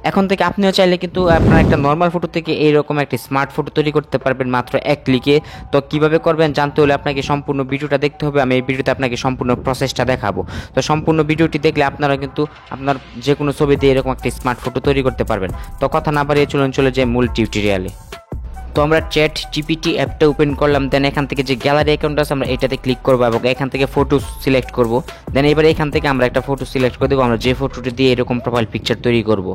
এখন থেকে আপনিও চাইলে কিন্তু আপনার একটা নর্মাল ফটো থেকে এইরকম একটি স্মার্ট ফটো তৈরি করতে পারবেন মাত্র এক ক্লিকে। তো কিভাবে করবেন জানতে হলে আপনাকে সম্পূর্ণ ভিডিওটা দেখতে হবে। আমি এই ভিডিওতে আপনাকে সম্পূর্ণ প্রসেসটা দেখাবো। তো সম্পূর্ণ ভিডিওটি দেখলে আপনারা কিন্তু আপনার যে কোনো ছবি দিয়ে এরকম একটি স্মার্ট ফটো তৈরি করতে পারবেন। তো কথা না বাড়িয়ে চলে যায় মূল টিউটোরিয়ালে। তো আমরা চ্যাট জিপিটি অ্যাপটা ওপেন করলাম, দেন এখান থেকে যে গ্যালারি অ্যাকাউন্ট আছে আমরা এটাতে ক্লিক করবো এবং এখান থেকে ফটো সিলেক্ট করব। দেন এবার এখান থেকে আমরা একটা ফটো সিলেক্ট করে দেবো, আমরা যে ফটোটি দিয়ে এরকম প্রোফাইল পিকচার তৈরি করব।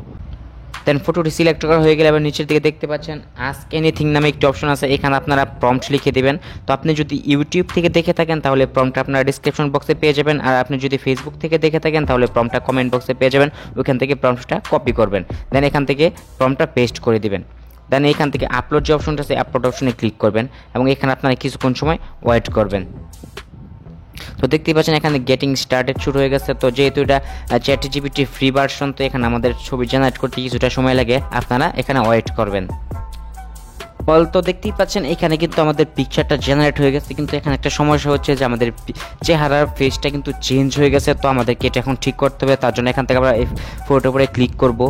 দেন ফটোটি সিলেক্ট করা হয়ে গেলে আবার নিচের দিকে দেখতে পাচ্ছেন আস্ক এনিথিং নামে একটি অপশন আছে, এখানে আপনারা প্রম্পট লিখে দেবেন। তো আপনি যদি ইউটিউব থেকে দেখে থাকেন তাহলে প্রম্পটটা আপনারা ডিসক্রিপশন বক্সে পেয়ে যাবেন, আর আপনি যদি ফেসবুক থেকে দেখে থাকেন তাহলে প্রম্পটটা কমেন্ট বক্সে পেয়ে যাবেন। ওইখান থেকে প্রম্পটটা কপি করবেন, দেন এখান থেকে প্রম্পটটা পেস্ট করে দিবেন। দেন এখান থেকে আপলোড যে অপশনটা আছে আপলোড অপশনে ক্লিক করবেন এবং এখানে আপনারা কিছুক্ষণ সময় ওয়েট করবেন। তো দেখতেই পাচ্ছেন এখানে গেটিং স্টার্টেড শুরু হয়ে গেছে। তো যেহেতু এটা চ্যাট জিপিটি ফ্রি ভার্সন, তো এখানে আমাদের ছবি জেনারেট করতে কিছুটা সময় লাগে, আপনারা এখানে ওয়েট করবেন। তো দেখতেই পাচ্ছেন এখানে কিন্তু আমাদের পিকচারটা জেনারেট হয়ে গেছে, কিন্তু এখানে একটা সমস্যা হচ্ছে যে আমাদের চেহারার ফেসটা কিন্তু চেঞ্জ হয়ে গেছে। তো আমাদেরকে এটা এখন ঠিক করতে হবে, তার জন্য এখান থেকে আমরা এই ফটোর উপরে ক্লিক করব।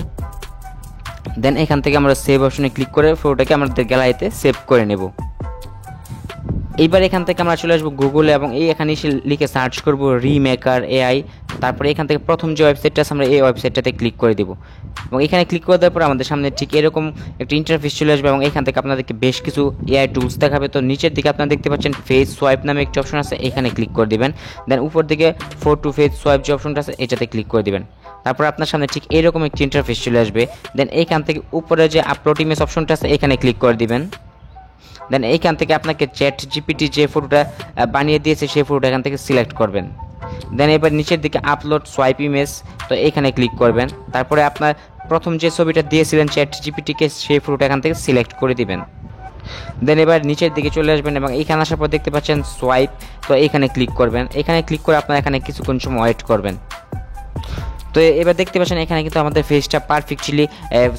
দেন এখান থেকে আমরা সেভ অপশনে ক্লিক করে ফটোটাকে আমাদের গ্যালারিতে সেভ করে নেব। এইবার এখান থেকে আমরা চলে আসবো গুগলে এবং এখানে এসে লিখে সার্চ করব রিমেকার এআই। তারপরে এখান থেকে প্রথম যে ওয়েবসাইটটা আছে আমরা এই ওয়েবসাইটটাতে ক্লিক করে দেবো এবং এখানে ক্লিক করে দেওয়ার পর আমাদের সামনে ঠিক এরকম একটা ইন্টারফেস চলে আসবে এবং এখান থেকে আপনাদেরকে বেশ কিছু এআই টুলস দেখাবে। তো নিচের দিকে আপনারা দেখতে পাচ্ছেন ফেস সোয়াইপ নামে একটি অপশন আছে, এখানে ক্লিক করে দিবেন। দেন উপর দিকে ফটো ফেস সোয়াইপ যে অপশনটা আছে এটাতে ক্লিক করে দিবেন। তারপর আপনার সামনে ঠিক এরকম একটি ইন্টারফেস চলে আসবে। দেন এইখান থেকে উপরে যে আপলোড ইমেজ অপশনটা আছে এখানে ক্লিক করে দিবেন। দেন এইখান থেকে আপনাকে চ্যাট জিপিটি যে ফটোটা বানিয়ে দিয়েছে সেই ফটোটা এখান থেকে সিলেক্ট করবেন। দেন এবার নিচের দিকে আপলোড সোয়াইপ ইমেজ, তো এখানে ক্লিক করবেন। তারপরে আপনার প্রথম যে ছবিটা দিয়েছিলেন চ্যাট জিপিটিকে সেই ফটোটা এখান থেকে সিলেক্ট করে দিবেন। দেন এবার নিচের দিকে চলে আসবেন এবং এইখানে আসার পর দেখতে পাচ্ছেন সোয়াইপ, তো এখানে ক্লিক করবেন। এখানে ক্লিক করে আপনারা এখানে কিছুক্ষণ সময় ওয়েট করবেন। তো এবার দেখতে পাচ্ছেন এখানে কিন্তু আমাদের ফেসটা পারফেক্টলি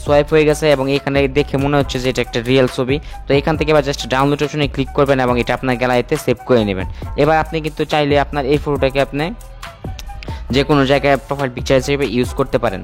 সোয়াইপ হয়ে গেছে এবং এখানে দেখে মনে হচ্ছে যে এটা একটা রিয়েল ছবি। তো এখান থেকে এবার জাস্ট ডাউনলোড অপশনে ক্লিক করবেন এবং এটা আপনার গ্যালারিতে সেভ করে নেবেন। এবার আপনি কিন্তু চাইলে আপনার এই ফটোটাকে আপনি যে কোনো জায়গায় প্রোফাইল পিকচার হিসেবে ইউজ করতে পারেন।